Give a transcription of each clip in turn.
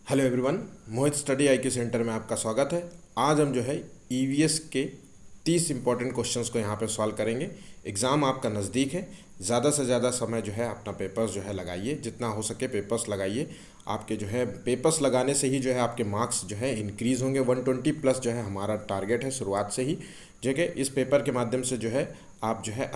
Hello everyone, मोहित study IQ centre में आपका स्वागत है। आज हम जो है ईवीएस के 30 इंपॉर्टेंट क्वेश्चंस को यहाँ पे सॉल्व करेंगे। एग्ज़ाम आपका नज़दीक है, ज़्यादा से ज़्यादा समय जो है अपना पेपर्स जो है लगाइए, जितना हो सके पेपर्स लगाइए। आपके जो है पेपर्स लगाने से ही जो है आपके मार्क्स जो है इंक्रीज़ होंगे। 120 प्लस जो है हमारा टारगेट है शुरुआत से ही। जो कि इस पेपर के माध्यम से जो है आप जो है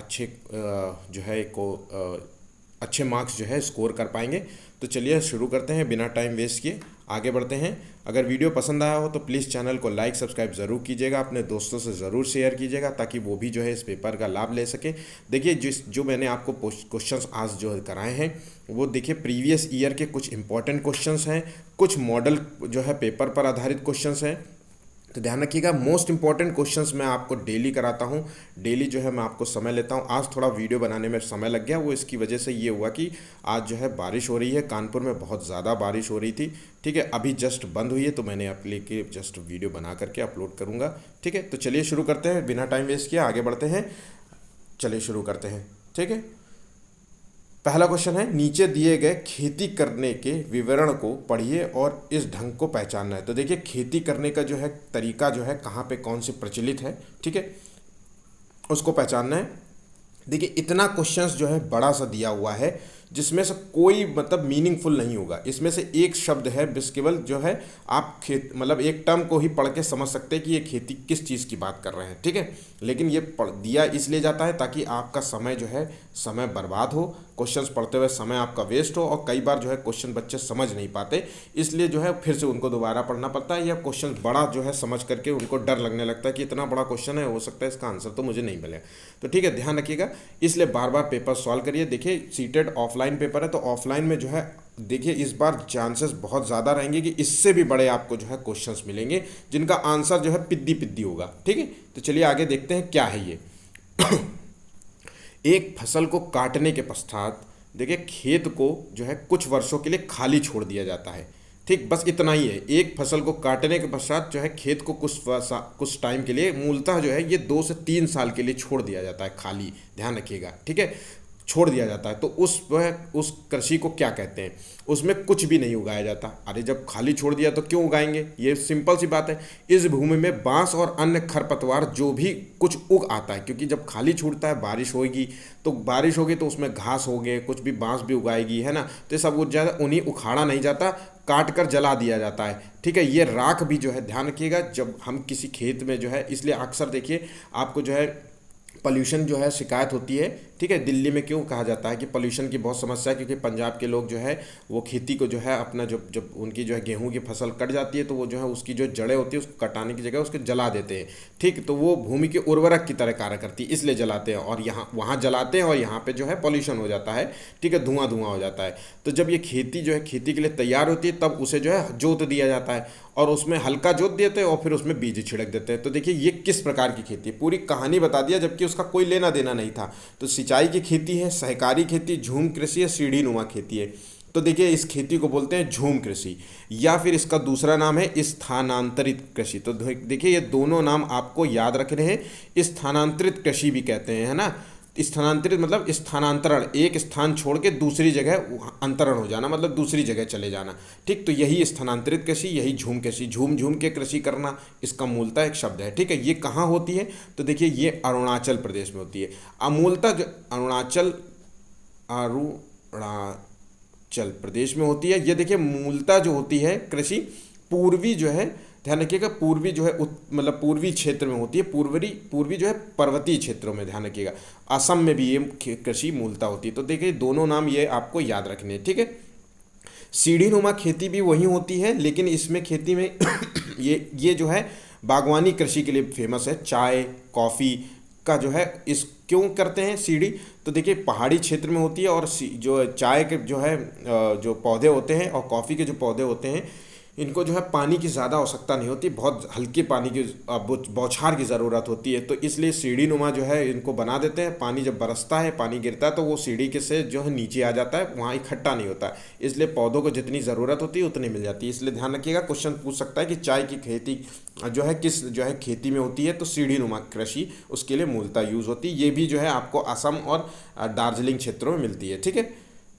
अच्छे मार्क्स जो है स्कोर कर पाएंगे। तो चलिए शुरू करते हैं बिना टाइम वेस्ट किए, आगे बढ़ते हैं। अगर वीडियो पसंद आया हो तो प्लीज़ चैनल को लाइक सब्सक्राइब ज़रूर कीजिएगा, अपने दोस्तों से ज़रूर शेयर कीजिएगा ताकि वो भी जो है इस पेपर का लाभ ले सके। देखिए जो मैंने आपको क्वेश्चंस आज जो कराए हैं वो देखिए प्रीवियस ईयर के कुछ इंपॉर्टेंट क्वेश्चंस हैं, कुछ मॉडल जो है पेपर पर आधारित क्वेश्चंस हैं। तो ध्यान रखिएगा, मोस्ट इंपॉर्टेंट क्वेश्चंस मैं आपको डेली कराता हूँ। डेली जो है मैं आपको समय लेता हूँ। आज थोड़ा वीडियो बनाने में समय लग गया, वो इसकी वजह से ये हुआ कि आज जो है बारिश हो रही है, कानपुर में बहुत ज़्यादा बारिश हो रही थी। ठीक है, अभी जस्ट बंद हुई है तो मैंने आप लेके जस्ट वीडियो बना करके अपलोड करूँगा। ठीक है, तो चलिए शुरू करते हैं, बिना टाइम वेस्ट किया आगे बढ़ते हैं। चलिए शुरू करते हैं। ठीक है, पहला क्वेश्चन है, नीचे दिए गए खेती करने के विवरण को पढ़िए और इस ढंग को पहचानना है। तो देखिए खेती करने का जो है तरीका जो है कहाँ पे कौन से प्रचलित है, ठीक है, उसको पहचानना है। देखिए इतना क्वेश्चंस जो है बड़ा सा दिया हुआ है जिसमें से कोई मतलब मीनिंगफुल नहीं होगा। इसमें से एक शब्द है बस केवल जो है आप खेत मतलब एक टर्म को ही पढ़ के समझ सकते हैं कि ये खेती किस चीज़ की बात कर रहे हैं। ठीक है, लेकिन ये दिया इसलिए जाता है ताकि आपका समय जो है समय बर्बाद हो, क्वेश्चंस पढ़ते हुए समय आपका वेस्ट हो, और कई बार जो है क्वेश्चन बच्चे समझ नहीं पाते, इसलिए जो है फिर से उनको दोबारा पढ़ना पड़ता है, या क्वेश्चन बड़ा जो है समझ करके उनको डर लगने लगता है कि इतना बड़ा क्वेश्चन है, हो सकता है इसका आंसर तो मुझे नहीं मिलेगा। तो ठीक है, ध्यान रखिएगा, इसलिए बार बार पेपर सॉल्व करिए। देखिए सीटेड ऑफलाइन पेपर है तो ऑफलाइन में जो है देखिए इस बार चांसेस बहुत ज़्यादा रहेंगे कि इससे भी बड़े आपको जो है क्वेश्चंस मिलेंगे जिनका आंसर जो है पिद्दी पिद्दी होगा। ठीक है, तो चलिए आगे देखते हैं क्या है ये। एक फसल को काटने के पश्चात देखिए खेत को जो है कुछ वर्षों के लिए खाली छोड़ दिया जाता है। ठीक, बस इतना ही है। एक फसल को काटने के पश्चात जो है खेत को कुछ टाइम के लिए, मूलतः जो है ये 2 से 3 साल के लिए छोड़ दिया जाता है खाली, ध्यान रखिएगा। ठीक है, छोड़ दिया जाता है तो उस कृषि को क्या कहते हैं? उसमें कुछ भी नहीं उगाया जाता। अरे जब खाली छोड़ दिया तो क्यों उगाएंगे? ये सिंपल सी बात है। इस भूमि में बांस और अन्य खरपतवार जो भी कुछ उग आता है, क्योंकि जब खाली छूटता है बारिश होगी तो उसमें घास हो गए, कुछ भी बांस भी उगाएगी, है ना, तो ये सब उग जाता, उन्हीं उखाड़ा नहीं जाता, काट कर जला दिया जाता है। ठीक है, ये राख भी जो है ध्यान रखिएगा, जब हम किसी खेत में जो है, इसलिए अक्सर देखिए आपको जो है पॉल्यूशन जो है शिकायत होती है। ठीक है, दिल्ली में क्यों कहा जाता है कि पॉल्यूशन की बहुत समस्या है? क्योंकि पंजाब के लोग जो है वो खेती को जो है अपना जब जब उनकी जो है गेहूं की फसल कट जाती है तो वो जो है उसकी जो जड़ें होती है उसको कटाने की जगह उसको जला देते हैं। ठीक, तो वो भूमि के उर्वरक की तरह कार्य करती है, इसलिए जलाते हैं, और यहाँ वहाँ जलाते हैं और यहाँ पे जो है पॉल्यूशन हो जाता है। ठीक है, धुआं धुआं हो जाता है। तो जब ये खेती जो है खेती के लिए तैयार होती है तब उसे जो है जोत दिया जाता है, और उसमें हल्का जोत देते हैं और फिर उसमें बीज छिड़क देते हैं। तो देखिए ये किस प्रकार की खेती है, पूरी कहानी बता दिया, जबकि उसका कोई लेना देना नहीं था। तो सिंचाई की खेती है, सहकारी खेती, झूम कृषि है, सीढ़ी नुमा खेती है। तो देखिए इस खेती को बोलते हैं झूम कृषि, या फिर इसका दूसरा नाम है स्थानांतरित कृषि। तो देखिए ये दोनों नाम आपको याद रखने हैं। स्थानांतरित कृषि भी कहते हैं, है ना। स्थानांतरित मतलब स्थानांतरण, एक स्थान छोड़ के दूसरी जगह अंतरण हो जाना, मतलब दूसरी जगह चले जाना। ठीक, तो यही स्थानांतरित कृषि, यही झूम कृषि, झूम झूम के कृषि करना, इसका मूलतः एक शब्द है। ठीक है, ये कहाँ होती है? तो देखिए ये अरुणाचल प्रदेश में होती है। मूलतः जो अरुणाचल प्रदेश में होती है। ये देखिए मूलतः जो होती है कृषि पूर्वी जो है, ध्यान रखिएगा, पूर्वी जो है मतलब पूर्वी क्षेत्र में होती है, पूर्वी जो है पर्वतीय क्षेत्रों में, ध्यान रखिएगा। असम में भी ये कृषि मूलतः होती है। तो देखिए दोनों नाम ये आपको याद रखने हैं। ठीक है, सीढ़ी नुमा खेती भी वही होती है, लेकिन इसमें खेती में ये जो है बागवानी कृषि के लिए फेमस है। चाय कॉफ़ी का जो है इस क्यों करते हैं सीढ़ी? तो देखिए पहाड़ी क्षेत्र में होती है, और जो चाय के जो है जो पौधे होते हैं और कॉफ़ी के जो पौधे होते हैं, इनको जो है पानी की ज़्यादा आवश्यकता नहीं होती, बहुत हल्के पानी की बौछार की ज़रूरत होती है। तो इसलिए सीढ़ी नुमा जो है इनको बना देते हैं। पानी जब बरसता है, पानी गिरता है, तो वो सीढ़ी के से जो है नीचे आ जाता है, वहाँ इकट्ठा नहीं होता, इसलिए पौधों को जितनी ज़रूरत होती है उतनी मिल जाती है। इसलिए ध्यान रखिएगा, क्वेश्चन पूछ सकता है कि चाय की खेती जो है किस जो है खेती में होती है? तो सीढ़ी नुमा कृषि उसके लिए मूलतः यूज़ होती है। ये भी जो है आपको असम और दार्जिलिंग क्षेत्रों में मिलती है। ठीक है,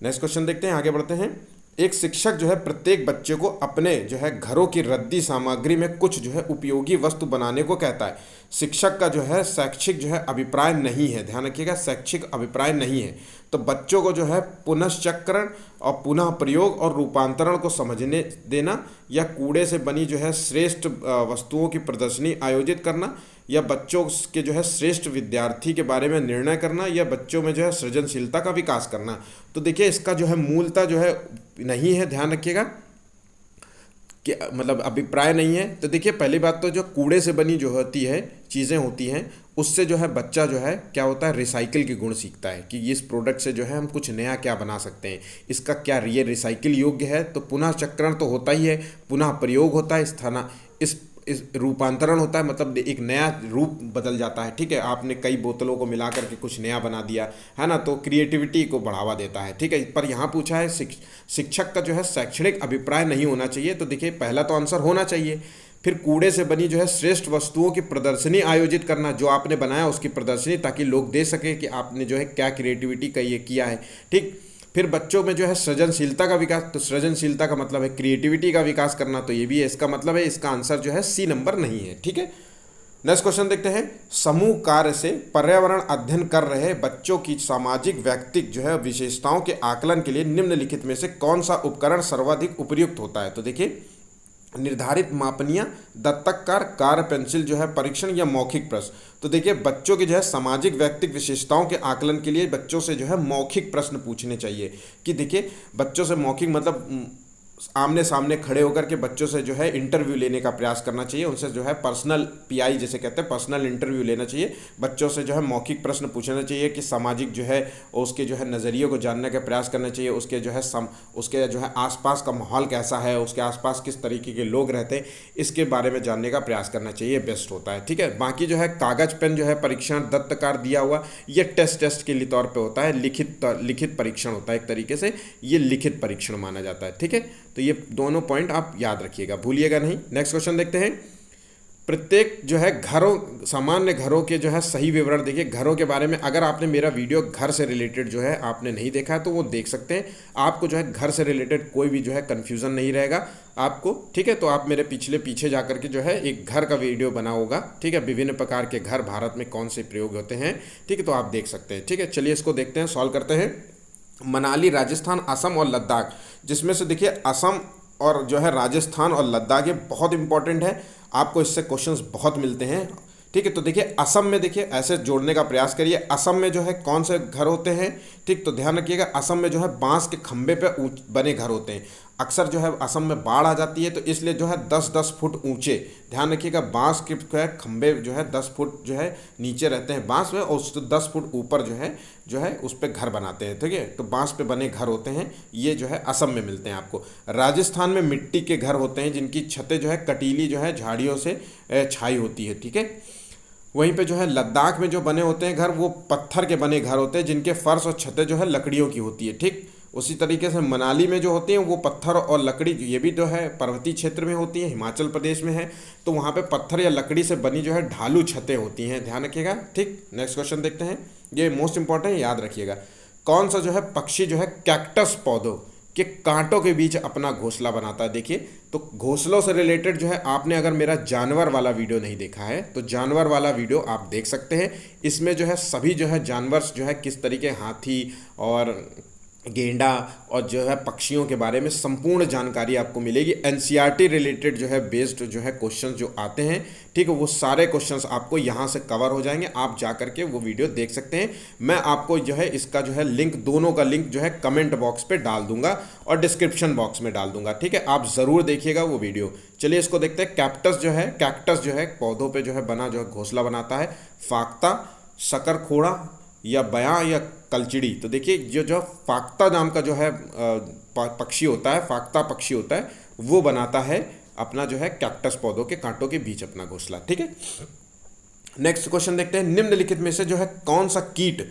नेक्स्ट क्वेश्चन देखते हैं, आगे बढ़ते हैं। एक शिक्षक जो है प्रत्येक बच्चे को अपने जो है घरों की रद्दी सामग्री में कुछ जो है उपयोगी वस्तु बनाने को कहता है। शिक्षक का जो है शैक्षिक जो है अभिप्राय नहीं है, ध्यान रखिएगा, शैक्षिक अभिप्राय नहीं है। तो बच्चों को जो है पुनश्चक्रण और पुनः प्रयोग और रूपांतरण को समझने देना, या कूड़े से बनी जो है श्रेष्ठ वस्तुओं की प्रदर्शनी आयोजित करना, या बच्चों के जो है श्रेष्ठ विद्यार्थी के बारे में निर्णय करना, या बच्चों में जो है सृजनशीलता का विकास करना। तो देखिए इसका जो है मूलता जो है नहीं है, ध्यान रखिएगा कि मतलब अभिप्राय नहीं है। तो देखिए पहली बात तो जो कूड़े से बनी जो होती है चीज़ें होती हैं, उससे जो है बच्चा जो है क्या होता है, रिसाइकिल की गुण सीखता है कि इस प्रोडक्ट से जो है हम कुछ नया क्या बना सकते हैं, इसका क्या ये रिसाइकिल योग्य है। तो पुनः चक्रण तो होता ही है, पुनः प्रयोग होता है, इस रूपांतरण होता है, मतलब एक नया रूप बदल जाता है। ठीक है, आपने कई बोतलों को मिला करके कुछ नया बना दिया है ना, तो क्रिएटिविटी को बढ़ावा देता है। ठीक है, पर यहाँ पूछा है शिक्षक का जो है शैक्षणिक अभिप्राय नहीं होना चाहिए। तो देखिए पहला तो आंसर होना चाहिए। फिर कूड़े से बनी जो है श्रेष्ठ वस्तुओं की प्रदर्शनी आयोजित करना, जो आपने बनाया उसकी प्रदर्शनी, ताकि लोग देख सकें कि आपने जो है क्या क्रिएटिविटी का ये किया है। ठीक, फिर बच्चों में जो है सृजनशीलता का विकास, तो सृजनशीलता का मतलब है क्रिएटिविटी का विकास करना, तो ये भी है, इसका मतलब है इसका आंसर जो है सी नंबर नहीं है। ठीक है, नेक्स्ट क्वेश्चन देखते हैं। समूह कार्य से पर्यावरण अध्ययन कर रहे बच्चों की सामाजिक व्यक्तिक जो है विशेषताओं के आकलन के लिए निम्नलिखित में से कौन सा उपकरण सर्वाधिक उपयुक्त होता है। तो देखिए निर्धारित मापनियाँ, दत्तककार, कार्य पेंसिल जो है परीक्षण, या मौखिक प्रश्न। तो देखिए बच्चों के जो है सामाजिक व्यक्तिक विशेषताओं के आकलन के लिए बच्चों से जो है मौखिक प्रश्न पूछने चाहिए। कि देखिए बच्चों से मौखिक मतलब आमने सामने खड़े होकर के बच्चों से जो है इंटरव्यू लेने का प्रयास करना चाहिए, उनसे जो है पर्सनल पीआई जैसे कहते हैं पर्सनल इंटरव्यू लेना चाहिए। बच्चों से जो है मौखिक प्रश्न पूछना चाहिए कि सामाजिक जो है उसके जो है नज़रिए को जानने का प्रयास करना चाहिए, उसके जो है उसके जो है आसपास का माहौल कैसा है, उसके आसपास किस तरीके के लोग रहते हैं, इसके बारे में जानने का प्रयास करना चाहिए, बेस्ट होता है। ठीक है, बाकी जो है कागज़ पेन जो है परीक्षण दत्तकार दिया हुआ, ये टेस्ट के लिए तौर पर होता है, लिखित परीक्षण होता है एक तरीके से, ये लिखित परीक्षण माना जाता है। ठीक है, तो ये दोनों पॉइंट आप याद रखिएगा, भूलिएगा नहीं। नेक्स्ट क्वेश्चन देखते हैं। प्रत्येक जो है घरों, सामान्य घरों के जो है सही विवरण देखिए। घरों के बारे में अगर आपने मेरा वीडियो घर से रिलेटेड जो है आपने नहीं देखा है तो वो देख सकते हैं, आपको जो है घर से रिलेटेड कोई भी जो है कन्फ्यूज़न नहीं रहेगा आपको। ठीक है, तो आप मेरे पीछे जा करके जो है एक घर का वीडियो बना होगा। ठीक है, विभिन्न प्रकार के घर भारत में कौन से प्रयोग होते हैं, ठीक है, तो आप देख सकते हैं। ठीक है, चलिए इसको देखते हैं, सॉल्व करते हैं। मनाली, राजस्थान, असम और लद्दाख, जिसमें से देखिए असम और जो है राजस्थान और लद्दाख ये बहुत इंपॉर्टेंट है, आपको इससे क्वेश्चंस बहुत मिलते हैं। ठीक है, तो देखिए असम में देखिए ऐसे जोड़ने का प्रयास करिए। असम में जो है कौन से घर होते हैं, ठीक, तो ध्यान रखिएगा असम में जो है बांस के खंभे पे बने घर होते हैं। अक्सर जो है असम में बाढ़ आ जाती है तो इसलिए जो है 10-10 फुट ऊंचे, ध्यान रखिएगा, बांस के खंभे जो है 10 फुट जो है नीचे रहते हैं बांस में, और उससे 10 फुट ऊपर जो है उस पर घर बनाते हैं। ठीक है, तो बांस पे बने घर होते हैं, ये जो है असम में मिलते हैं आपको। राजस्थान में मिट्टी के घर होते हैं जिनकी छतें जो है कटीली जो है झाड़ियों से छाई होती है। ठीक है, वहीं पे जो है लद्दाख में जो बने होते हैं घर वो पत्थर के बने घर होते हैं जिनके फर्श और छतें जो है लकड़ियों की होती है। ठीक, उसी तरीके से मनाली में जो होती हैं वो पत्थर और लकड़ी, ये भी जो है पर्वतीय क्षेत्र में होती है, हिमाचल प्रदेश में है, तो वहाँ पे पत्थर या लकड़ी से बनी जो है ढालू छतें होती हैं, ध्यान रखिएगा। ठीक, नेक्स्ट क्वेश्चन देखते हैं, ये मोस्ट इंपॉर्टेंट है, याद रखिएगा। कौन सा जो है पक्षी जो है कैक्टस पौधों के कांटों के बीच अपना घोंसला बनाता है। देखिए तो घोंसलों से रिलेटेड जो है आपने अगर मेरा जानवर वाला वीडियो नहीं देखा है तो जानवर वाला वीडियो आप देख सकते हैं। इसमें जो है सभी जो है जानवर जो है किस तरीके, हाथी और गेंडा और जो है पक्षियों के बारे में संपूर्ण जानकारी आपको मिलेगी। एनसीईआरटी रिलेटेड जो है बेस्ड जो है क्वेश्चंस जो आते हैं, ठीक है, वो सारे क्वेश्चंस आपको यहाँ से कवर हो जाएंगे, आप जा करके वो वीडियो देख सकते हैं। मैं आपको जो है इसका जो है लिंक, दोनों का लिंक जो है कमेंट बॉक्स पे डाल दूंगा और डिस्क्रिप्शन बॉक्स में डाल दूंगा। ठीक है, आप ज़रूर देखिएगा वो वीडियो। चलिए इसको देखते हैं। कैक्टस जो है पौधों पर जो है बना जो है घोंसला बनाता है। फाख्ता, शकरखोड़ा या बयां या कलचिड़ी। तो देखिए जो फाख्ता नाम का जो है पक्षी होता है, फाख्ता पक्षी होता है, वो बनाता है अपना जो है कैक्टस पौधों के कांटों के बीच अपना घोंसला। ठीक है, नेक्स्ट क्वेश्चन देखते हैं। निम्नलिखित में से जो है कौन सा कीट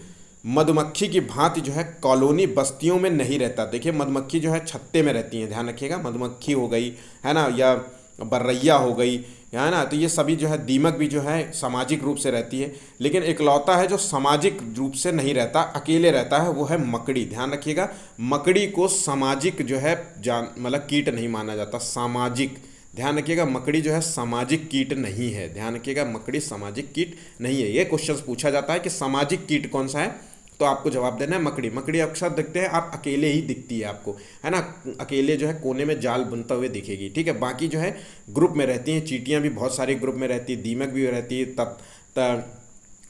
मधुमक्खी की भांति जो है कॉलोनी बस्तियों में नहीं रहता। देखिए मधुमक्खी जो है छत्ते में रहती हैं, ध्यान रखिएगा, मधुमक्खी हो गई है ना, या बर्रैया हो गई, है ना। तो ये सभी जो है, दीमक भी जो है सामाजिक रूप से रहती है, लेकिन इकलौता है जो सामाजिक रूप से नहीं रहता, अकेले रहता है, वो है मकड़ी। ध्यान रखिएगा, मकड़ी को सामाजिक जो है जान मतलब कीट नहीं माना जाता, सामाजिक। ध्यान रखिएगा, मकड़ी जो है सामाजिक कीट नहीं है। ध्यान रखिएगा, मकड़ी सामाजिक कीट नहीं है। ये क्वेश्चन पूछा जाता है कि सामाजिक कीट कौन सा है, तो आपको जवाब देना है मकड़ी। मकड़ी अक्सर दिखते हैं, आप अकेले ही दिखती है आपको, है ना, अकेले जो है कोने में जाल बुनता हुए दिखेगी, ठीक है। बाकी जो है ग्रुप में रहती हैं, चींटियां भी बहुत सारे ग्रुप में रहती है, दीमक भी रहती है,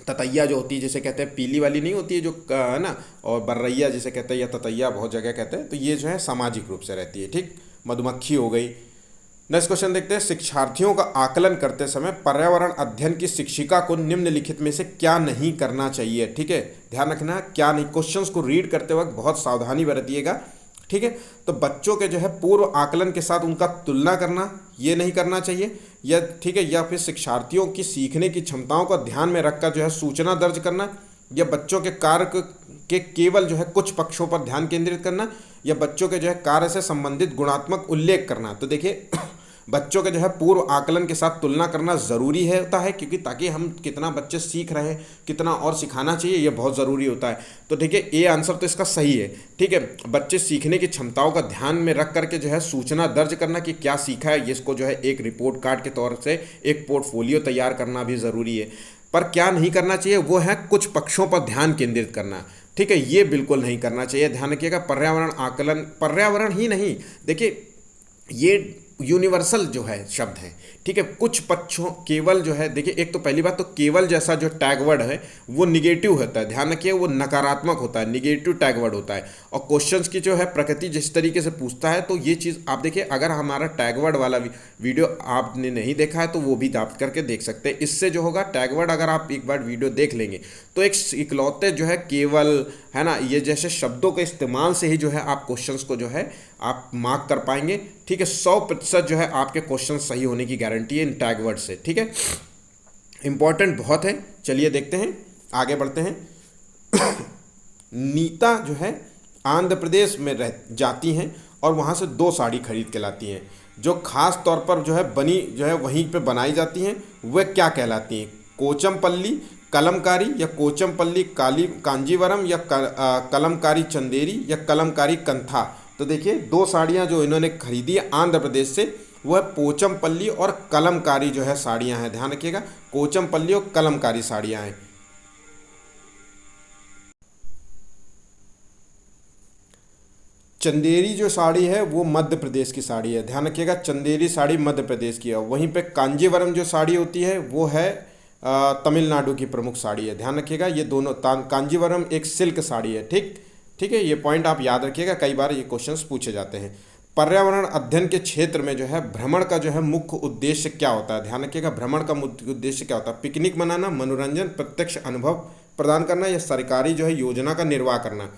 ततैया जो होती है जिसे कहते हैं, पीली वाली नहीं होती है जो, है ना, और बर्रैया जिसे कहते हैं, या ततैया बहुत जगह कहते हैं, तो ये जो है सामाजिक रूप से रहती है, ठीक। मधुमक्खी हो गई। नेक्स्ट क्वेश्चन देखते हैं, शिक्षार्थियों का आकलन करते समय पर्यावरण अध्ययन की शिक्षिका को निम्नलिखित में से क्या नहीं करना चाहिए, ठीक है। ध्यान रखना क्या नहीं, क्वेश्चंस को रीड करते वक्त बहुत सावधानी बरतिएगा, ठीक है। तो बच्चों के जो है पूर्व आकलन के साथ उनका तुलना करना, ये नहीं करना चाहिए, या ठीक है, या फिर शिक्षार्थियों की सीखने की क्षमताओं को ध्यान में रखकर जो है सूचना दर्ज करना, या बच्चों के कार्य के केवल जो है कुछ पक्षों पर ध्यान केंद्रित करना, या बच्चों के जो है कार्य से संबंधित गुणात्मक उल्लेख करना। तो देखिए बच्चों के जो है पूर्व आकलन के साथ तुलना करना ज़रूरी है होता है, क्योंकि ताकि हम कितना बच्चे सीख रहे हैं, कितना और सिखाना चाहिए, ये बहुत ज़रूरी होता है। तो ठीक है, ये आंसर तो इसका सही है, ठीक है। बच्चे सीखने की क्षमताओं का ध्यान में रख करके जो है सूचना दर्ज करना कि क्या सीखा है, इसको जो है एक रिपोर्ट कार्ड के तौर से एक पोर्टफोलियो तैयार करना भी ज़रूरी है। पर क्या नहीं करना चाहिए, वो है कुछ पक्षों पर ध्यान केंद्रित करना, ठीक है, ये बिल्कुल नहीं करना चाहिए। ध्यान रखिएगा, पर्यावरण आकलन, पर्यावरण ही नहीं, देखिए ये यूनिवर्सल जो है शब्द है, ठीक है। कुछ पक्षों, केवल जो है, देखिए एक तो पहली बात तो केवल जैसा जो टैग वर्ड है वो निगेटिव होता है, ध्यान रखिए, वो नकारात्मक होता है, निगेटिव टैग वर्ड होता है। और क्वेश्चंस की जो है प्रकृति जिस तरीके से पूछता है, तो ये चीज़ आप देखिए, अगर हमारा टैग वर्ड वाला वीडियो आपने नहीं देखा है तो वो भी आप करके देख सकते हैं। इससे जो होगा टैग वर्ड, अगर आप एक बार वीडियो देख लेंगे तो एक इकलौते जो है केवल, है ना, ये जैसे शब्दों के इस्तेमाल से ही जो है आप क्वेश्चंस को जो है आप मार्क कर पाएंगे, ठीक है। 100% जो है आपके क्वेश्चन सही होने की गारंटी है इन टैग वर्ड से, ठीक है। इंपॉर्टेंट बहुत है। चलिए देखते हैं, आगे बढ़ते हैं। नीता जो है आंध्र प्रदेश में रह जाती हैं और वहाँ से 2 साड़ी खरीद के लाती हैं, जो खास तौर पर जो है बनी जो है वहीं पे बनाई जाती हैं, वह क्या कहलाती हैं? कोचमपल्ली कलमकारी, या कोचमपल्ली कांजीवरम, या कलमकारी चंदेरी, या कलमकारी कंथा। तो देखिए 2 साड़ियाँ जो इन्होंने खरीदी है आंध्र प्रदेश से, वह पोचमपल्ली और कलमकारी जो है साड़ियाँ हैं। ध्यान रखिएगा, कोचमपल्ली और कलमकारी साड़ियाँ हैं। चंदेरी जो साड़ी है वो मध्य प्रदेश की साड़ी है। ध्यान रखिएगा, चंदेरी साड़ी मध्य प्रदेश की है। वहीं पे कांजीवरम जो साड़ी होती है वो है तमिलनाडु की प्रमुख साड़ी है। ध्यान रखिएगा, ये दोनों, कांजीवरम एक सिल्क साड़ी है, ठीक है। ये पॉइंट आप याद रखिएगा, कई बार ये क्वेश्चंस पूछे जाते हैं। पर्यावरण अध्ययन के क्षेत्र में जो है भ्रमण का जो है मुख्य उद्देश्य क्या होता है? ध्यान रखिएगा, भ्रमण का मुख्य उद्देश्य क्या होता है? पिकनिक मनाना, मनोरंजन, प्रत्यक्ष अनुभव प्रदान करना, या सरकारी जो है योजना का निर्वाह करना।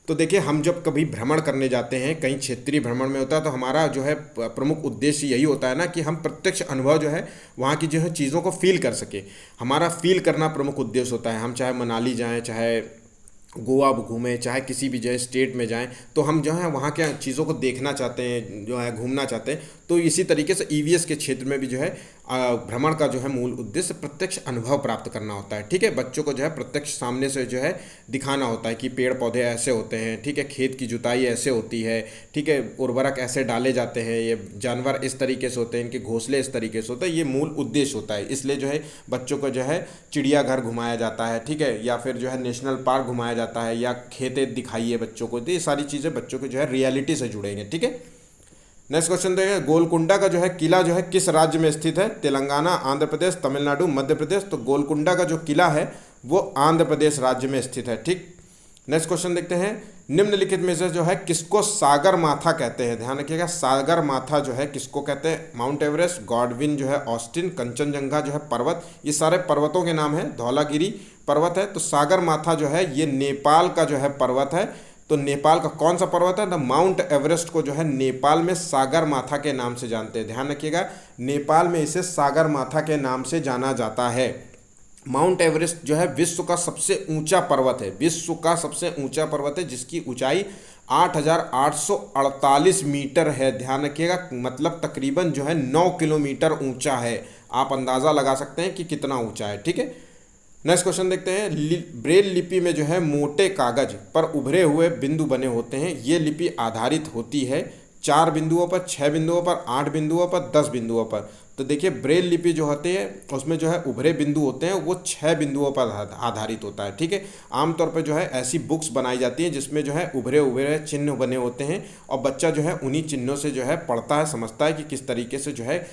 तो देखिए, हम जब कभी भ्रमण करने जाते हैं, कहीं क्षेत्रीय भ्रमण में होता है, तो हमारा जो है प्रमुख उद्देश्य यही होता है ना कि हम प्रत्यक्ष अनुभव जो है वहाँ की जो है चीज़ों को फील कर सके। हमारा फील करना प्रमुख उद्देश्य होता है। हम चाहे मनाली जाएं, चाहे गोवा घूमें, चाहे किसी भी जो है स्टेट में जाएं, तो हम जो है वहाँ के चीज़ों को देखना चाहते हैं, जो है घूमना चाहते हैं। तो इसी तरीके से ईवीएस के क्षेत्र में भी जो है भ्रमण का जो है मूल उद्देश्य प्रत्यक्ष अनुभव प्राप्त करना होता है, ठीक है। बच्चों को जो है प्रत्यक्ष सामने से जो है दिखाना होता है कि पेड़ पौधे ऐसे होते हैं, ठीक है, खेत की जुताई ऐसे होती है, ठीक है, उर्वरक ऐसे डाले जाते हैं, ये जानवर इस तरीके से होते हैं, इनके घोंसले इस तरीके से होते हैं, ये मूल उद्देश्य होता है। इसलिए जो है बच्चों को जो है चिड़ियाघर घुमाया जाता है, ठीक है, या फिर जो है नेशनल पार्क घुमाया जाता है, या खेतें दिखाइए बच्चों को। तो ये सारी चीज़ें बच्चों को जो है रियलिटी से जुड़ेंगे, ठीक है। नेक्स्ट क्वेश्चन देखें, गोलकुंडा का जो है किला जो है किस राज्य में स्थित है? तेलंगाना, आंध्र प्रदेश, तमिलनाडु, मध्य प्रदेश। तो गोलकुंडा का जो किला है वो आंध्र प्रदेश राज्य में स्थित है, ठीक। नेक्स्ट क्वेश्चन देखते हैं, निम्नलिखित में से जो है किसको सागर माथा कहते हैं? ध्यान रखिएगा, सागर माथा जो है किसको कहते हैं? माउंट एवरेस्ट, गॉडविन जो है ऑस्टिन, कंचनजंगा जो है पर्वत, ये सारे पर्वतों के नाम है। धौलागिरी पर्वत है। तो सागर माथा जो है ये नेपाल का जो है पर्वत है। तो नेपाल का कौन सा पर्वत है? द माउंट एवरेस्ट को जो है नेपाल में सागर माथा के नाम से जानते हैं। ध्यान रखिएगा, नेपाल में इसे सागर माथा के नाम से जाना जाता है। माउंट एवरेस्ट जो है विश्व का सबसे ऊंचा पर्वत है, विश्व का सबसे ऊंचा पर्वत है, जिसकी ऊंचाई 8,848 मीटर है, ध्यान रखिएगा, मतलब तकरीबन जो है 9 किलोमीटर ऊंचा है। आप अंदाज़ा लगा सकते हैं कि कितना ऊंचा है, ठीक है। नेक्स्ट क्वेश्चन देखते हैं। ब्रेल लिपि में जो है मोटे कागज पर उभरे हुए बिंदु बने होते हैं। ये लिपि आधारित होती है 4 बिंदुओं पर, 6 बिंदुओं पर, 8 बिंदुओं पर, 10 बिंदुओं पर। तो देखिए ब्रेल लिपि जो होती है उसमें जो है उभरे बिंदु होते हैं, वो 6 बिंदुओं पर आधारित होता है, ठीक है। आमतौर पर जो है ऐसी बुक्स बनाई जाती हैं जिसमें जो है उभरे उभरे चिन्ह बने होते हैं और बच्चा जो है उन्हीं चिन्हों से जो है पढ़ता है, समझता है कि किस तरीके से जो है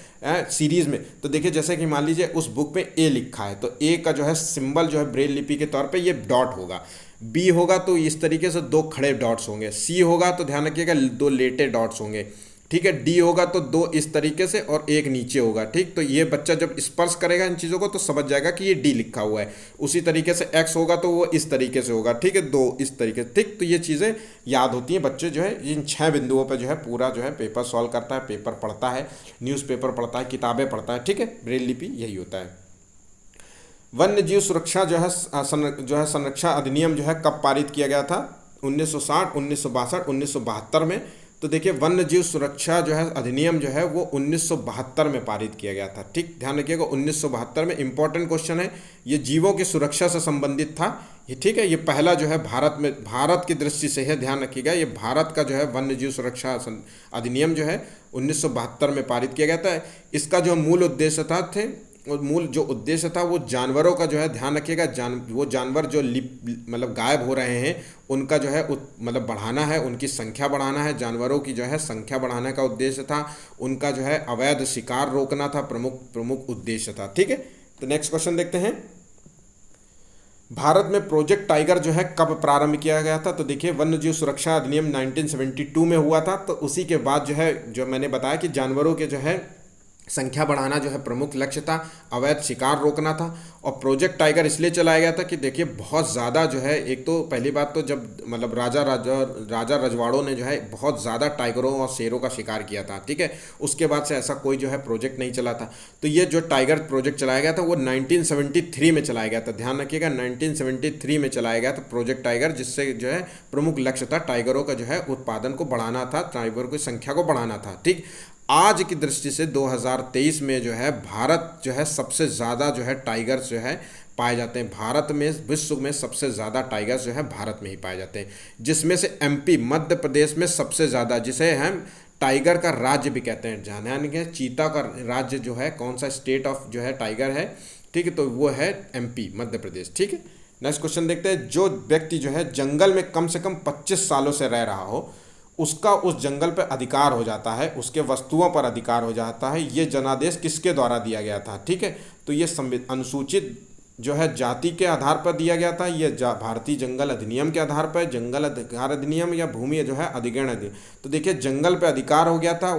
सीरीज़ में। तो देखिए जैसे कि मान लीजिए उस बुक पे ए लिखा है, तो ए का जो है सिंबल जो है ब्रेल लिपि के तौर पे ये डॉट होगा। बी होगा तो इस तरीके से 2 खड़े डॉट्स होंगे। सी होगा तो ध्यान रखिएगा 2 लेटे डॉट्स होंगे, ठीक है। डी होगा तो 2 इस तरीके से और 1 नीचे होगा, ठीक। तो ये बच्चा जब स्पर्श करेगा इन चीज़ों को तो समझ जाएगा कि ये डी लिखा हुआ है। उसी तरीके से एक्स होगा तो वो इस तरीके से होगा, ठीक है, 2 इस तरीके से, ठीक। तो ये चीज़ें याद होती हैं। बच्चे जो है इन 6 बिंदुओं पर जो है पूरा जो है पेपर सॉल्व करता है, पेपर पढ़ता है, न्यूज़पेपर पढ़ता है, किताबें पढ़ता है, ठीक है। ब्रेल लिपि यही होता है। वन्य जीव सुरक्षा जो है संरक्षा अधिनियम जो है कब पारित किया गया था? 1960, 1962, 1972 में। तो देखिए वन्य जीव सुरक्षा जो है अधिनियम जो है वो 1972 में पारित किया गया था, ठीक। ध्यान रखिएगा 1972 में। इंपॉर्टेंट क्वेश्चन है, ये जीवों की सुरक्षा से संबंधित था ये, ठीक है। ये पहला जो है भारत की दृष्टि से है, ध्यान रखिएगा। ये भारत का जो है वन्य जीव सुरक्षा अधिनियम जो है 1972 में पारित किया गया था। इसका जो मूल उद्देश्य था वो जानवरों का जो है, ध्यान रखिएगा, वो जानवर जो मतलब गायब हो रहे हैं उनका जो है मतलब बढ़ाना है, उनकी संख्या बढ़ाना है। जानवरों की जो है संख्या बढ़ाने का उद्देश्य था। उनका जो है अवैध शिकार रोकना था, प्रमुख उद्देश्य था, ठीक है। तो नेक्स्ट क्वेश्चन देखते हैं। भारत में प्रोजेक्ट टाइगर जो है कब प्रारंभ किया गया था? तो देखिए वन्य जीव सुरक्षा अधिनियम 1972 में हुआ था। तो उसी के बाद जो है जो मैंने बताया कि जानवरों के जो है संख्या बढ़ाना जो है प्रमुख लक्ष्य था, अवैध शिकार रोकना था। और प्रोजेक्ट टाइगर इसलिए चलाया गया था कि देखिए बहुत ज़्यादा जो है, एक तो पहली बात तो जब मतलब राजा रजवाड़ों ने जो है बहुत ज़्यादा टाइगरों और शेरों का शिकार किया था, ठीक है। उसके बाद से ऐसा कोई जो है प्रोजेक्ट नहीं चला था। तो ये जो टाइगर प्रोजेक्ट चलाया गया था वो 1973 में चलाया गया था, ध्यान रखिएगा 1973 में चलाया गया था प्रोजेक्ट टाइगर, जिससे जो है प्रमुख लक्ष्य था टाइगरों का जो है उत्पादन को बढ़ाना था, टाइगरों की संख्या को बढ़ाना था, ठीक। आज की दृष्टि से 2023 में जो है भारत जो है सबसे ज़्यादा जो है टाइगर्स जो है पाए जाते हैं। भारत में विश्व में सबसे ज़्यादा टाइगर्स जो है भारत में ही पाए जाते हैं, जिसमें से एमपी मध्य प्रदेश में सबसे ज़्यादा, जिसे हम टाइगर का राज्य भी कहते हैं। ध्यान रखिए चीता का राज्य जो है कौन सा स्टेट ऑफ जो है टाइगर है, ठीक है, तो वो है एमपी मध्य प्रदेश, ठीक है। नेक्स्ट क्वेश्चन देखते हैं। जो व्यक्ति जो है जंगल में कम से कम 25 सालों से रह रहा हो उसका उस जंगल पर अधिकार हो जाता है, उसके वस्तुओं पर अधिकार हो जाता है। ये जनादेश किसके द्वारा दिया गया था? ठीक है, तो ये अनुसूचित जो है जाति के आधार पर दिया गया था। ये भारतीय जंगल अधिनियम के आधार पर, जंगल अधिकार अधिनियम या भूमि जो है अधिग्रहण अधिनियम। तो देखिए जंगल पे अधिकार हो गया था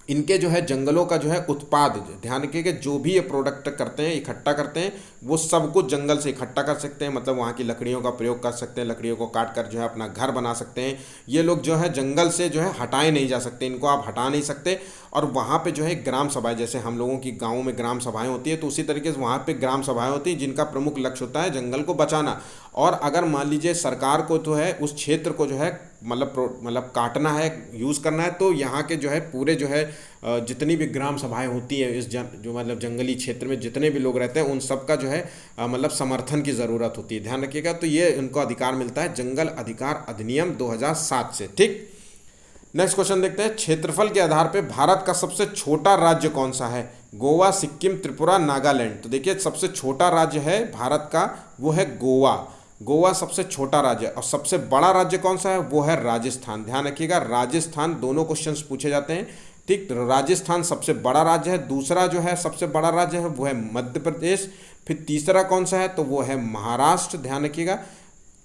इनके जो है जंगलों का जो है उत्पाद, ध्यान रखिएगा जो भी ये प्रोडक्ट करते हैं, इकट्ठा करते हैं, वो सब कुछ जंगल से इकट्ठा कर सकते हैं। मतलब वहाँ की लकड़ियों का प्रयोग कर सकते हैं, लकड़ियों को काट कर जो है अपना घर बना सकते हैं। ये लोग जो है जंगल से जो है हटाए नहीं जा सकते, इनको आप हटा नहीं सकते। और वहाँ पे जो है ग्राम सभाएं, जैसे हम लोगों की गाँव में ग्राम सभाएं होती है, तो उसी तरीके से वहाँ पे ग्राम सभाएं होती हैं जिनका प्रमुख लक्ष्य होता है जंगल को बचाना। और अगर मान लीजिए सरकार को जो है उस क्षेत्र को जो है मतलब काटना है, यूज़ करना है, तो यहाँ के जो है पूरे जो है जितनी भी ग्राम सभाएं होती है इस जो मतलब जंगली क्षेत्र में जितने भी लोग रहते हैं उन सब का जो है मतलब समर्थन की ज़रूरत होती है, ध्यान रखिएगा। तो ये उनको अधिकार मिलता है जंगल अधिकार अधिनियम 2007 से, ठीक। नेक्स्ट क्वेश्चन देखते हैं। क्षेत्रफल के आधार पे भारत का सबसे छोटा राज्य कौन सा है? गोवा, सिक्किम, त्रिपुरा, नागालैंड। तो देखिए सबसे छोटा राज्य है भारत का वो है गोवा। गोवा सबसे छोटा राज्य। और सबसे बड़ा राज्य कौन सा है? वो है राजस्थान। ध्यान रखिएगा राजस्थान, दोनों क्वेश्चंस पूछे जाते हैं, ठीक। राजस्थान सबसे बड़ा राज्य है। दूसरा जो है सबसे बड़ा राज्य है वो है मध्य प्रदेश। फिर तीसरा कौन सा है? तो वो है महाराष्ट्र, ध्यान रखिएगा,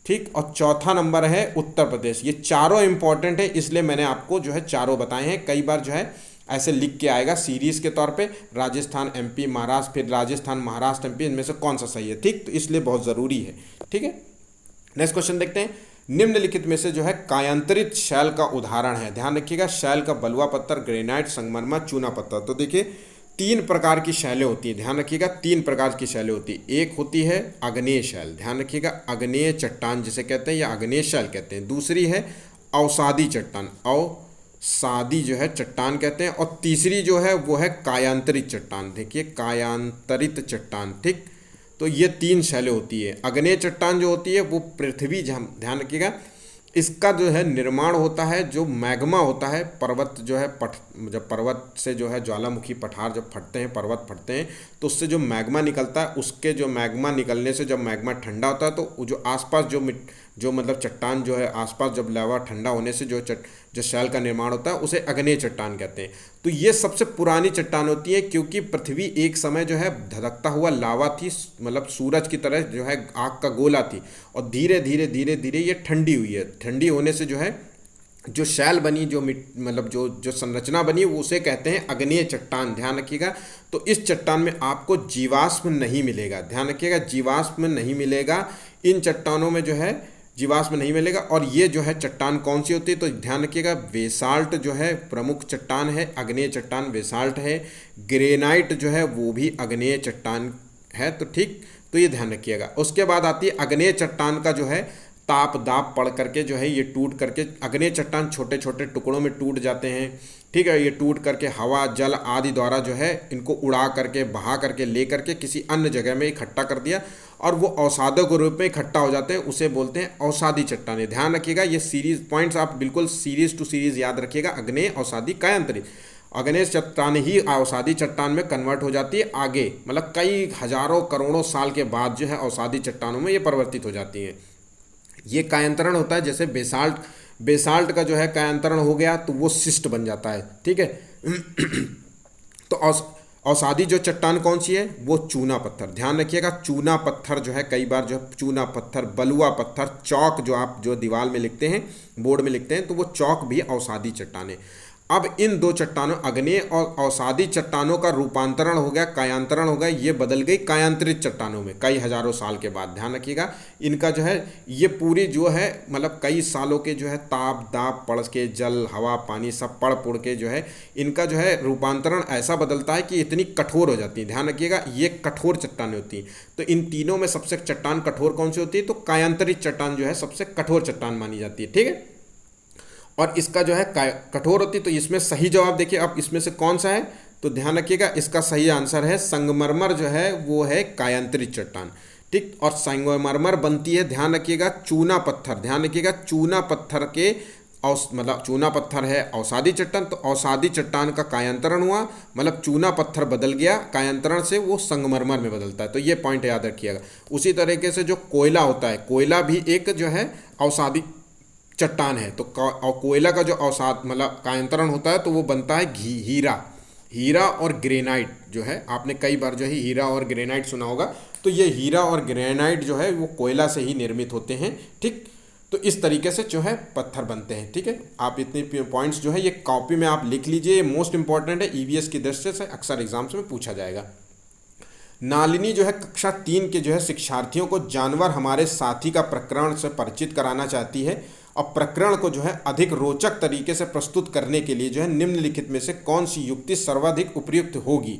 ठीक। और चौथा नंबर है उत्तर प्रदेश। ये चारों इंपॉर्टेंट है, इसलिए मैंने आपको जो है चारों बताए हैं। कई बार जो है ऐसे लिख के आएगा सीरीज़ के तौर पे, राजस्थान, एमपी, महाराष्ट्र, फिर राजस्थान, महाराष्ट्र, एमपी, इनमें से कौन सा सही है, ठीक। तो इसलिए बहुत ज़रूरी है, ठीक है। नेक्स्ट क्वेश्चन देखते हैं। निम्नलिखित में से जो है कायांतरित शैल का उदाहरण है, ध्यान रखिएगा, शैल का बलुआ पत्थर, ग्रेनाइट, संगमरमर, चूना पत्थर। तो देखिए 3 प्रकार की शैलें होती हैं, ध्यान रखिएगा 3 प्रकार की शैलें होती हैं। एक होती है आग्नेय शैल, ध्यान रखिएगा, आग्नेय चट्टान जिसे कहते हैं या आग्नेय शैल कहते हैं। दूसरी है अवसादी चट्टान, अवसादी जो है चट्टान कहते हैं। और तीसरी जो है वो है कायांतरित चट्टान। देखिए कायांतरित चट्टान, ठीक। तो ये 3 शैलें होती है। अग्नेय चट्टान जो होती है वो पृथ्वी, ध्यान रखिएगा, इसका जो है निर्माण होता है, जो मैग्मा होता है, पर्वत जो है जब पर्वत से जो है ज्वालामुखी पठार जब फटते हैं, पर्वत फटते हैं, तो उससे जो मैग्मा निकलता है, उसके जो मैग्मा निकलने से जब मैग्मा ठंडा होता है तो जो आसपास जो मतलब चट्टान जो है आसपास जब लावा ठंडा होने से जो शैल का निर्माण होता है उसे अग्नेय चट्टान कहते हैं। तो ये सबसे पुरानी चट्टान होती है, क्योंकि पृथ्वी एक समय जो है धधकता हुआ लावा थी, मतलब सूरज की तरह जो है आग का गोला थी, और धीरे धीरे धीरे धीरे ये ठंडी हुई है। ठंडी होने से जो है जो शैल बनी, जो मतलब जो संरचना बनी, वो उसे कहते हैं अग्नेय चट्टान। ध्यान रखिएगा। तो इस चट्टान में आपको जीवाश्म नहीं मिलेगा, ध्यान रखिएगा, जीवाश्म नहीं मिलेगा। इन चट्टानों में जो है जीवाश्म नहीं मिलेगा। और ये जो है चट्टान कौन सी होती है, तो ध्यान रखिएगा, बेसाल्ट जो है प्रमुख चट्टान है, अग्नेय चट्टान बेसाल्ट है। ग्रेनाइट जो है वो भी अग्नेय चट्टान है, तो ठीक, तो ये ध्यान रखिएगा। उसके बाद आती है अग्नेय चट्टान का जो है ताप दाप पड़ करके जो है ये टूट करके, अग्नेय चट्टान छोटे छोटे टुकड़ों में टूट जाते हैं, ठीक है। ये टूट करके हवा जल आदि द्वारा जो है इनको उड़ा करके, बहा करके, ले करके किसी अन्य जगह में इकट्ठा कर दिया, और वो अवसादों के रूप में इकट्ठा हो जाते हैं, उसे बोलते हैं अवसादी चट्टानें। ध्यान रखिएगा, ये सीरीज पॉइंट्स आप बिल्कुल सीरीज टू सीरीज याद रखिएगा। अग्नेय, अवसादी, कायांतरित। अग्नेय चट्टान ही अवसादी चट्टान में कन्वर्ट हो जाती है आगे, मतलब कई हजारों करोड़ों साल के बाद जो है अवसादी चट्टानों में ये परिवर्तित हो जाती हैं। ये कायांतरण होता है, जैसे बेसाल्ट का जो है कायांतरण हो गया तो वो सिस्ट बन जाता है, ठीक है। तो अवसादी जो चट्टान कौन सी है, वो चूना पत्थर। ध्यान रखिएगा, चूना पत्थर जो है कई बार जो है चूना पत्थर, बलुआ पत्थर, चौक जो आप जो दीवार में लिखते हैं, बोर्ड में लिखते हैं, तो वो चौक भी अवसादी चट्टान है। अब इन दो चट्टानों, अग्नेय और अवसादी चट्टानों का रूपांतरण हो गया, कायांतरण हो गया, ये बदल गई कायांतरित चट्टानों में कई हजारों साल के बाद। ध्यान रखिएगा, इनका जो है ये पूरी जो है मतलब कई सालों के जो है ताप दाप पड़ के, जल हवा पानी सब पड़ पुड़ के जो है इनका जो है रूपांतरण ऐसा बदलता है कि इतनी कठोर हो जाती है। ध्यान रखिएगा, ये कठोर चट्टानें होती हैं। तो इन तीनों में सबसे चट्टान कठोर कौन सी होती है, तो कायांतरित चट्टान जो है सबसे कठोर चट्टान मानी जाती है, ठीक है। और इसका जो है कठोर होती, तो इसमें सही जवाब देखिए, अब इसमें से कौन सा है, तो ध्यान रखिएगा, इसका सही आंसर है संगमरमर जो है वो है कायांतरित चट्टान, ठीक। और संगमरमर बनती है, ध्यान रखिएगा, चूना पत्थर। ध्यान रखिएगा, चूना पत्थर के मतलब चूना पत्थर है अवसादी चट्टान, तो अवसादी चट्टान का कायांतरण हुआ, मतलब चूना पत्थर बदल गया, कायांतरण से वो संगमरमर में बदलता है। तो ये पॉइंट याद रखिएगा। उसी तरीके से जो कोयला होता है, कोयला भी एक जो है अवसादी चट्टान है। तो कोयला का जो अवसाद मतलब कायांतरण होता है तो वो बनता है हीरा और ग्रेनाइट जो है, आपने कई बार जो है हीरा और ग्रेनाइट सुना होगा। तो ये हीरा और ग्रेनाइट जो है वो कोयला से ही निर्मित होते हैं, ठीक। तो इस तरीके से जो है पत्थर बनते हैं, ठीक है। आप इतने पॉइंट्स जो है ये कॉपी में आप लिख लीजिए, ये मोस्ट इंपॉर्टेंट है, ईवीएस की दृष्टि से अक्सर एग्जाम्स में पूछा जाएगा। नालिनी जो है कक्षा 3 के जो है शिक्षार्थियों को जानवर हमारे साथी का प्रकरण से परिचित कराना चाहती है, और प्रकरण को जो है अधिक रोचक तरीके से प्रस्तुत करने के लिए जो है निम्नलिखित में से कौन सी युक्ति सर्वाधिक उपयुक्त होगी।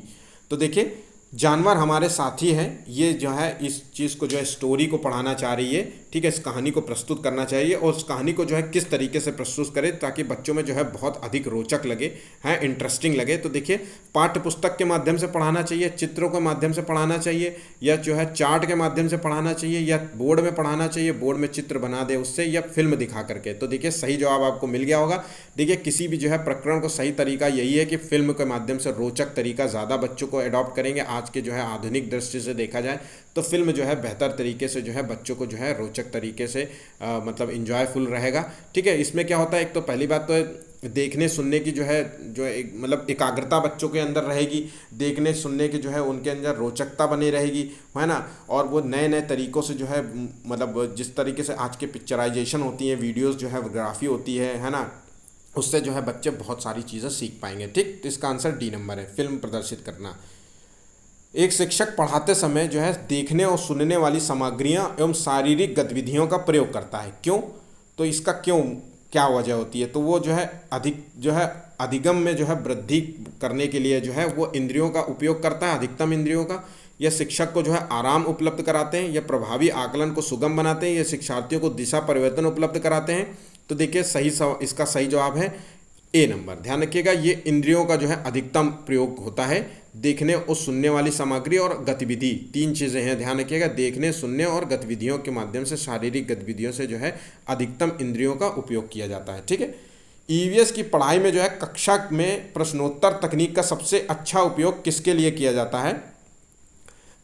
तो देखिए, जानवर हमारे साथी हैं, ये जो है इस चीज़ को जो है स्टोरी को पढ़ाना चाह रही है, ठीक है, इस कहानी को प्रस्तुत करना चाहिए, और उस कहानी को जो है किस तरीके से प्रस्तुत करें ताकि बच्चों में जो है बहुत अधिक रोचक लगे, है इंटरेस्टिंग लगे। तो देखिए, पाठ्य पुस्तक के माध्यम से पढ़ाना चाहिए, चित्रों के माध्यम से पढ़ाना चाहिए, या जो है चार्ट के माध्यम से पढ़ाना चाहिए, या बोर्ड में पढ़ाना चाहिए, बोर्ड में चित्र बना दे उससे, या फिल्म दिखा करके। तो देखिए, सही जवाब आपको मिल गया होगा। देखिए, किसी भी जो है प्रकरण को सही तरीका यही है कि फिल्म के माध्यम से रोचक तरीका ज़्यादा बच्चों को अडॉप्ट करेंगे। आज के जो है आधुनिक दृष्टि से देखा जाए तो फिल्म जो है बेहतर तरीके से जो है बच्चों को जो है रोचक तरीके से मतलब इंजॉयफुल रहेगा, ठीक है। इसमें क्या होता है, एक तो पहली बात तो देखने सुनने की जो है एक मतलब एकाग्रता बच्चों के अंदर रहेगी, देखने सुनने की जो है उनके अंदर रोचकता बनी रहेगी, है ना। और वो नए नए तरीक़ों से जो है मतलब जिस तरीके से आज के पिक्चराइजेशन होती है, वीडियोज़ जो है ग्राफी होती है ना, उससे जो है बच्चे बहुत सारी चीज़ें सीख पाएंगे, ठीक। तो इसका आंसर डी नंबर है, फिल्म प्रदर्शित करना। एक शिक्षक पढ़ाते समय जो है देखने और सुनने वाली सामग्रियां एवं शारीरिक गतिविधियों का प्रयोग करता है, क्यों, तो इसका क्या वजह होती है, तो वो जो है अधिगम में जो है वृद्धि करने के लिए जो है वो इंद्रियों का उपयोग करता है, अधिकतम इंद्रियों का। यह शिक्षक को जो है आराम उपलब्ध कराते हैं, यह प्रभावी आकलन को सुगम बनाते हैं, यह शिक्षार्थियों को दिशा परिवर्तन उपलब्ध कराते हैं, तो देखिए इसका सही जवाब है ए नंबर। ध्यान रखिएगा, ये इंद्रियों का जो है अधिकतम प्रयोग होता है। देखने और सुनने वाली सामग्री और गतिविधि, तीन चीज़ें हैं, ध्यान रखिएगा। देखने, सुनने और गतिविधियों के माध्यम से, शारीरिक गतिविधियों से जो है अधिकतम इंद्रियों का उपयोग किया जाता है। ठीक है। ईवीएस की पढ़ाई में जो है कक्षा में प्रश्नोत्तर तकनीक का सबसे अच्छा उपयोग किसके लिए किया जाता है?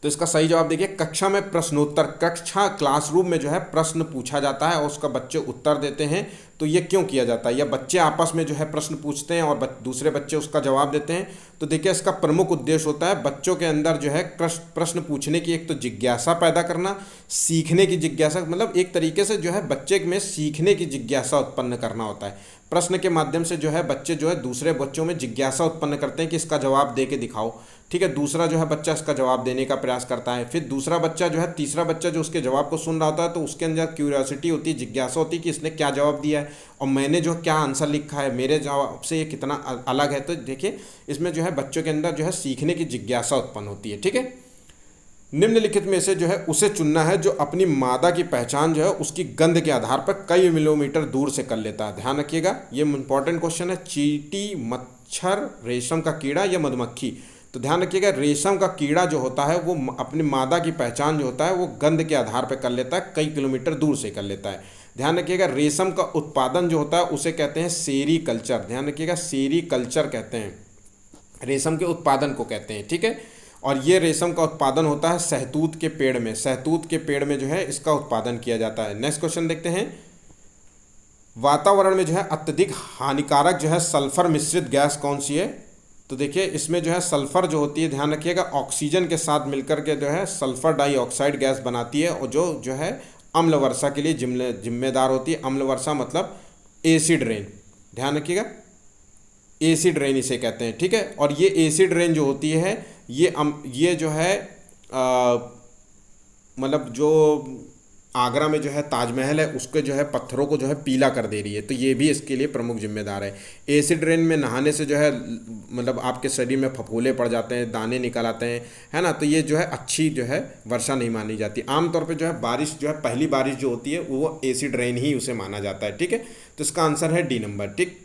तो इसका सही जवाब देखिए, कक्षा में प्रश्नोत्तर, क्लासरूम में जो है प्रश्न पूछा जाता है और उसका बच्चे उत्तर देते हैं। तो ये क्यों किया जाता है? या बच्चे आपस में जो है प्रश्न पूछते हैं और दूसरे बच्चे उसका जवाब देते हैं। तो देखिए, इसका प्रमुख उद्देश्य होता है बच्चों के अंदर जो है प्रश्न पूछने की एक तो जिज्ञासा पैदा करना, सीखने की जिज्ञासा, मतलब एक तरीके से जो है बच्चे में सीखने की जिज्ञासा उत्पन्न करना होता है। प्रश्न के माध्यम से जो है बच्चे जो है दूसरे बच्चों में जिज्ञासा उत्पन्न करते हैं कि इसका जवाब दे के दिखाओ। ठीक है। दूसरा जो है बच्चा इसका जवाब देने का प्रयास करता है, फिर दूसरा बच्चा जो है, तीसरा बच्चा जो उसके जवाब को सुन रहा होता है तो उसके अंदर क्यूरियोसिटी होती है, जिज्ञासा होती है कि इसने क्या जवाब दिया है और मैंने जो क्या आंसर लिखा है, मेरे जवाब से ये कितना अलग है। तो देखिए, इसमें जो है बच्चों के अंदर जो है सीखने की जिज्ञासा उत्पन्न होती है। ठीक है। निम्नलिखित में से जो है उसे चुनना है जो अपनी मादा की पहचान जो है उसकी गंध के आधार पर कई किलोमीटर दूर से कर लेता है। ध्यान रखिएगा, ये इंपॉर्टेंट क्वेश्चन है। चींटी, मच्छर, रेशम का कीड़ा या मधुमक्खी? तो ध्यान रखिएगा, रेशम का कीड़ा जो होता है वो अपनी मादा की पहचान जो होता है वो गंध के आधार पर कर लेता है, कई किलोमीटर दूर से कर लेता है। ध्यान रखिएगा, रेशम का उत्पादन जो होता है उसे कहते हैं सेरीकल्चर। ध्यान रखिएगा, सेरीकल्चर कहते हैं, रेशम के उत्पादन को कहते हैं। ठीक है। और ये रेशम का उत्पादन होता है सहतूत के पेड़ में, सहतूत के पेड़ में जो है इसका उत्पादन किया जाता है। नेक्स्ट क्वेश्चन देखते हैं, वातावरण में जो है अत्यधिक हानिकारक जो है सल्फर मिश्रित गैस कौन सी है? तो देखिए, इसमें जो है सल्फर जो होती है, ध्यान रखिएगा, ऑक्सीजन के साथ मिलकर के जो है सल्फर डाइऑक्साइड गैस बनाती है और जो है अम्ल वर्षा के लिए जिम्मेदार होती है। अम्ल वर्षा मतलब एसिड रेन, ध्यान रखिएगा, एसिड रेन इसे कहते हैं। ठीक है। और ये एसिड रेन जो होती है ये जो है मतलब जो आगरा में जो है ताजमहल है उसके जो है पत्थरों को जो है पीला कर दे रही है, तो ये भी इसके लिए प्रमुख जिम्मेदार है। एसिड रेन में नहाने से जो है मतलब आपके शरीर में फफोले पड़ जाते हैं, दाने निकल आते हैं, है ना। तो ये जो है अच्छी जो है वर्षा नहीं मानी जाती। आमतौर पे जो है बारिश जो है पहली बारिश जो होती है वो एसिड रेन ही उसे माना जाता है। ठीक है। तो इसका आंसर है डी नंबर। ठीक।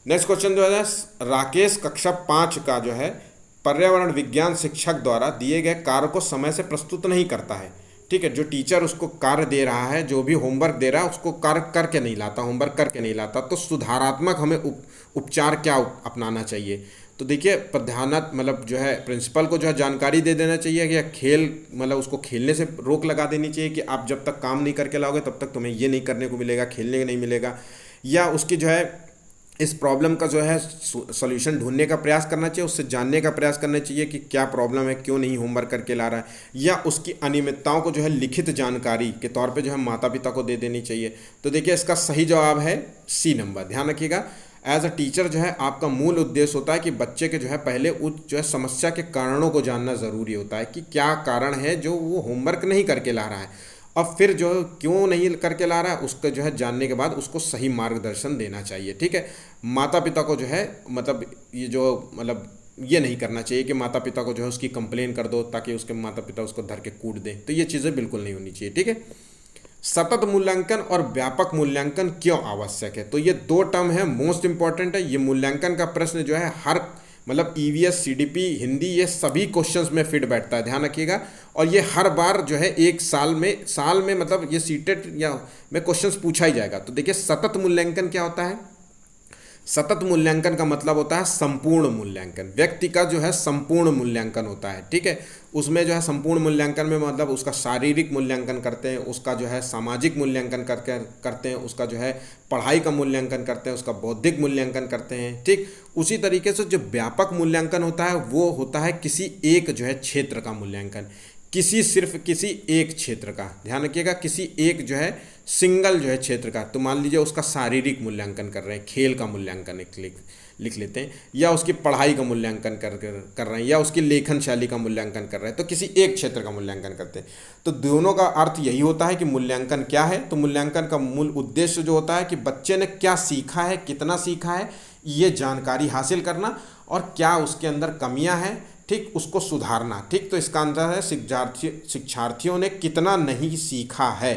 नेक्स्ट क्वेश्चन जो है, राकेश कक्षा 5 का जो है पर्यावरण विज्ञान शिक्षक द्वारा दिए गए कार्य को समय से प्रस्तुत नहीं करता है। ठीक है। जो टीचर उसको कार्य दे रहा है, जो भी होमवर्क दे रहा है उसको कार्य करके नहीं लाता, होमवर्क करके नहीं लाता, तो सुधारात्मक हमें उपचार क्या अपनाना चाहिए? तो देखिए, प्रधानत मतलब जो है प्रिंसिपल को जो है जानकारी दे देना चाहिए कि खेल मतलब उसको खेलने से रोक लगा देनी चाहिए कि आप जब तक काम नहीं करके लाओगे तब तक तुम्हें ये नहीं करने को मिलेगा, खेलने को नहीं मिलेगा। या उसकी जो है इस प्रॉब्लम का जो है सॉल्यूशन ढूंढने का प्रयास करना चाहिए, उससे जानने का प्रयास करना चाहिए कि क्या प्रॉब्लम है, क्यों नहीं होमवर्क करके ला रहा है। या उसकी अनियमितताओं को जो है लिखित जानकारी के तौर पे जो है माता पिता को दे देनी चाहिए। तो देखिए, इसका सही जवाब है सी नंबर। ध्यान रखिएगा, एज अ टीचर जो है आपका मूल उद्देश्य होता है कि बच्चे के जो है पहले उस जो है समस्या के कारणों को जानना ज़रूरी होता है कि क्या कारण है जो वो होमवर्क नहीं करके ला रहा है, और फिर जो क्यों नहीं करके ला रहा है उसको जो है जानने के बाद उसको सही मार्गदर्शन देना चाहिए। ठीक है। माता पिता को जो है मतलब ये जो मतलब ये नहीं करना चाहिए कि माता पिता को जो है उसकी कंप्लेन कर दो ताकि उसके माता पिता उसको धर के कूट दें, तो ये चीज़ें बिल्कुल नहीं होनी चाहिए। ठीक है। सतत मूल्यांकन और व्यापक मूल्यांकन क्यों आवश्यक है? तो ये दो टर्म है, मोस्ट इंपॉर्टेंट है। ये मूल्यांकन का प्रश्न जो है हर मतलब ईवीएस, सीडीपी, हिंदी, ये सभी क्वेश्चंस में फिट बैठता है, ध्यान रखिएगा। और ये हर बार जो है एक साल में मतलब ये सीटेट या में क्वेश्चंस पूछा ही जाएगा। तो देखिए, सतत मूल्यांकन क्या होता है? सतत मूल्यांकन का मतलब होता है संपूर्ण मूल्यांकन, व्यक्ति का जो है संपूर्ण मूल्यांकन होता है। ठीक है। उसमें जो है संपूर्ण मूल्यांकन में मतलब उसका शारीरिक मूल्यांकन करते हैं, उसका जो है सामाजिक मूल्यांकन करते हैं, उसका जो है पढ़ाई का मूल्यांकन करते हैं, उसका बौद्धिक मूल्यांकन करते हैं। ठीक। उसी तरीके से जो व्यापक मूल्यांकन होता है वो होता है किसी एक जो है क्षेत्र का मूल्यांकन, सिर्फ किसी एक क्षेत्र का, ध्यान रखिएगा, किसी एक जो है सिंगल जो है क्षेत्र का। तो मान लीजिए उसका शारीरिक मूल्यांकन कर रहे हैं, खेल का मूल्यांकन लिख लेते हैं, या उसकी पढ़ाई का मूल्यांकन कर रहे हैं, या उसकी लेखन शैली का मूल्यांकन कर रहे हैं, तो किसी एक क्षेत्र का मूल्यांकन करते हैं। तो दोनों का अर्थ यही होता है कि मूल्यांकन क्या है। तो मूल्यांकन का मूल उद्देश्य जो होता है कि बच्चे ने क्या सीखा है, कितना सीखा है, ये जानकारी हासिल करना, और क्या उसके अंदर कमियां हैं, ठीक, उसको सुधारना। ठीक। तो इसका आंसर है शिक्षार्थियों ने कितना नहीं सीखा है,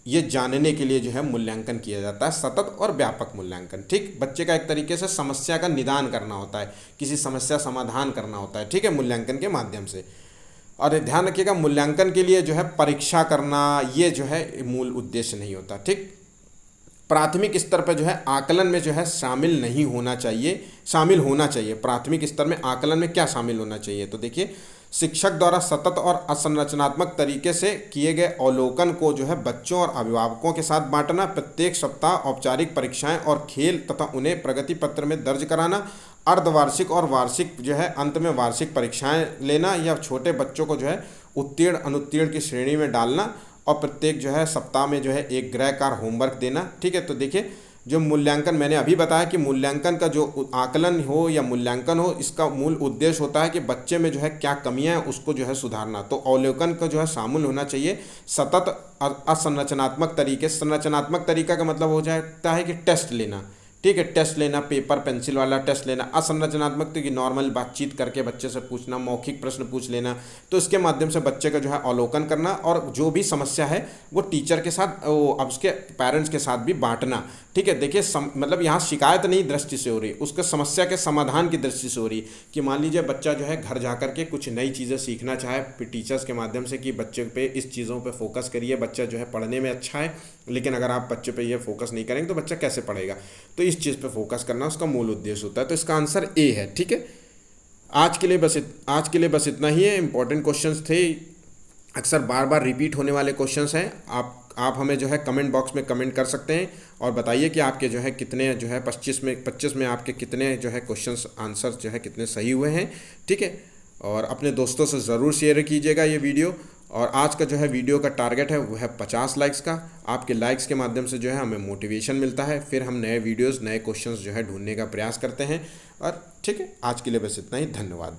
ये जानने के लिए जो है मूल्यांकन किया जाता है, सतत और व्यापक मूल्यांकन। ठीक, बच्चे का एक तरीके से समस्या का निदान करना होता है, किसी समस्या समाधान करना होता है, ठीक है, मूल्यांकन के माध्यम से। और ये ध्यान रखिएगा, मूल्यांकन के लिए जो है परीक्षा करना ये जो है मूल उद्देश्य नहीं होता। ठीक, प्राथमिक स्तर पर जो है आकलन में जो है शामिल नहीं होना चाहिए, शामिल होना चाहिए। प्राथमिक स्तर में आकलन में क्या शामिल होना चाहिए, तो देखिए, शिक्षक द्वारा सतत और असंरचनात्मक तरीके से किए गए अवलोकन को जो है बच्चों और अभिभावकों के साथ बांटना, प्रत्येक सप्ताह औपचारिक परीक्षाएं और खेल तथा उन्हें प्रगति पत्र में दर्ज कराना, अर्धवार्षिक और वार्षिक जो है अंत में वार्षिक परीक्षाएं लेना, या छोटे बच्चों को जो है उत्तीर्ण अनुत्तीर्ण की श्रेणी में डालना, और प्रत्येक जो है सप्ताह में जो है एक गृह कार्य होमवर्क देना। ठीक है, तो देखिए, जो मूल्यांकन मैंने अभी बताया कि मूल्यांकन का जो आकलन हो या मूल्यांकन हो, इसका मूल उद्देश्य होता है कि बच्चे में जो है क्या कमियां हैं उसको जो है सुधारना। तो अवलोकन का जो है शामिल होना चाहिए सतत असंरचनात्मक तरीके। संरचनात्मक तरीका का मतलब हो जाता है कि टेस्ट लेना, ठीक है, टेस्ट लेना, पेपर पेंसिल वाला टेस्ट लेना। असंरचनात्मक तो कि नॉर्मल बातचीत करके बच्चे से पूछना, मौखिक प्रश्न पूछ लेना। तो इसके माध्यम से बच्चे का जो है अवलोकन करना, और जो भी समस्या है वो टीचर के साथ, अब उसके पेरेंट्स के साथ भी बांटना। ठीक है, देखिए, मतलब यहाँ शिकायत नहीं दृष्टि से हो रही, उसके समस्या के समाधान की दृष्टि से हो रही। कि मान लीजिए बच्चा जो है घर जा कर के कुछ नई चीज़ें सीखना चाहे फिर टीचर्स के माध्यम से कि बच्चे पे इस चीज़ों पे फोकस करिए, बच्चा जो है पढ़ने में अच्छा है, लेकिन अगर आप बच्चे पे ये फोकस नहीं करेंगे तो बच्चा कैसे पढ़ेगा। तो इस चीज़ पे फोकस करना उसका मूल उद्देश्य होता है। तो इसका आंसर ए है। ठीक है, आज के लिए बस इतना ही है। इंपॉर्टेंट क्वेश्चंस थे, अक्सर बार बार रिपीट होने वाले क्वेश्चंस हैं। आप हमें जो है कमेंट बॉक्स में कमेंट कर सकते हैं और बताइए कि आपके जो है कितने जो है 25 में आपके कितने जो है क्वेश्चंस आंसर जो है कितने सही हुए हैं। ठीक है, और अपने दोस्तों से ज़रूर शेयर कीजिएगा ये वीडियो। और आज का जो है वीडियो का टारगेट है वो है 50 लाइक्स का। आपके लाइक्स के माध्यम से जो है हमें मोटिवेशन मिलता है, फिर हम नए वीडियोस नए क्वेश्चंस जो है ढूंढने का प्रयास करते हैं। और ठीक है, आज के लिए बस इतना ही। धन्यवाद।